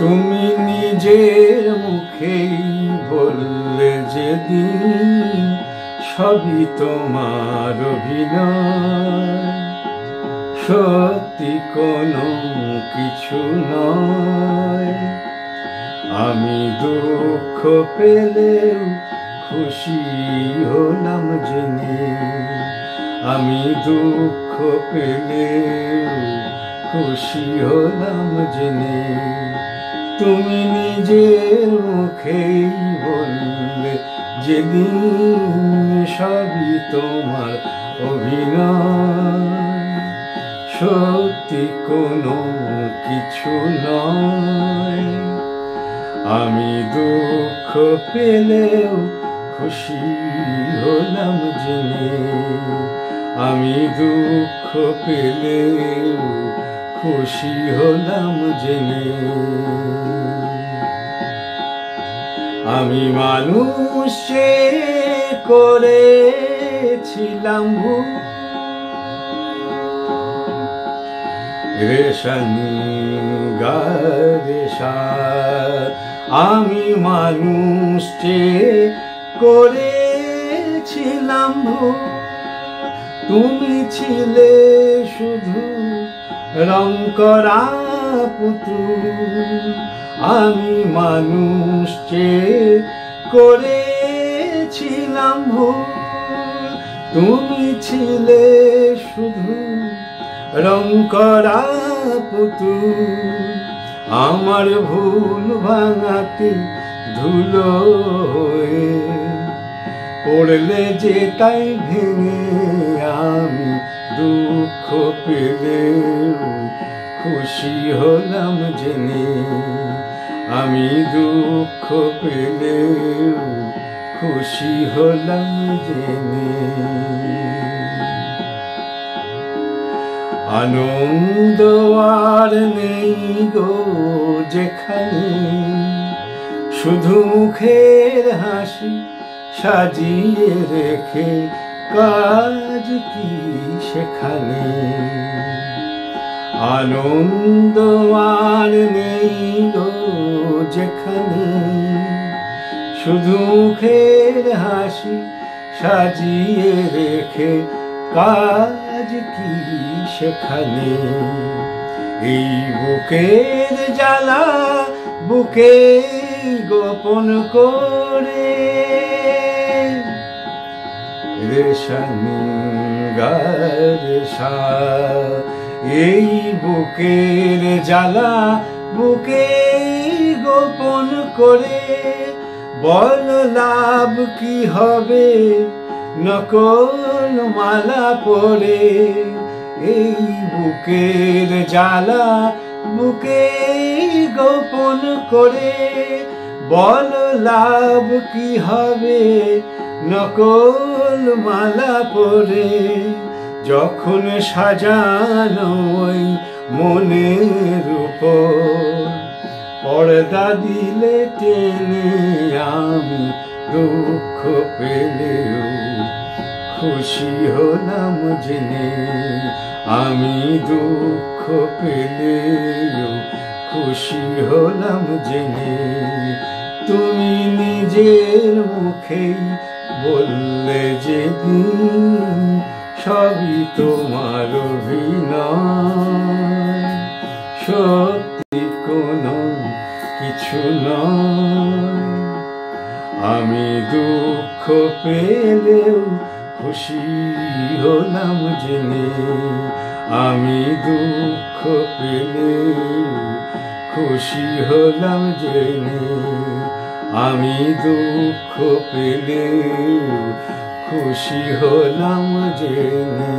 তুমি নিজের মুখেই বললে যেদিন সবই তোমার অভিনয়, সত্যি কোনো কিছু নয়। আমি দুঃখ পেলেও খুশি হলাম জেনে, আমি দুঃখ পেলেও খুশি হলাম জেনে। তুমি নিজের মুখেই বললে যেদিন সবই তোমার অভিনয়, সত্যি কোনো কিছু নয়। আমি দুঃখ পেলেও খুশি হলাম জেনে, আমি দুঃখ পেলেও খুশি হলাম জেনে। আমি মানুষ করেছিলাম ভুল, রেশন গারেশা। আমি মানুষ করেছিলাম ভুল, তুমি ছিলে শুধু রং করা পুতুল। আমি মানুষ করেছিলাম ভুল, তুমি ছিলে শুধু রং করা পুতুল। আমার ভুল ভাঙাতে ধুলো হয়ে পড়লে যে তাই ভেঙে, আমি দুঃখ পেলেও খুশি হলাম জেনে, আমি দুঃখ পেলেও খুশি হলাম জেনে। আনন্দ আর নেই গো যেখানে, শুধু মুখের হাসি সাজিয়ে রেখে কাজ কি সেখানে। আনন্দ আর নেই গো যেখানে, শুধু মুখের হাসি সাজিয়ে রেখে কাজ কি সেখানে। এই বুকের জ্বালা বুকে গোপন করে, রেশন গারেশা। এই বুকের জ্বালা বুকে গোপন করে, বল লাভ কি হবে নকল মালা পরে। এই বুকের জ্বালা বুকে গোপন করে, বল লাভ কি হবে নকল মালা পরে। যখন সাজানো ওই মনের উপর পর্দা দিলে টেনে, আমি দুঃখ পেলেও খুশি হলাম জেনে, আমি দুঃখ পেলেও খুশি হলাম জেনে। তুমি নিজের মুখেই বললে যেদিন সবই তোমার অভিনয়, সত্যি কোনো কিছু নয়। আমি দুঃখ পেলেও খুশি হলাম জেনে, আমি দুঃখ পেলেও খুশি হলাম জেনে, আমি দুঃখ পেলেও খুশি হলাম জেনে।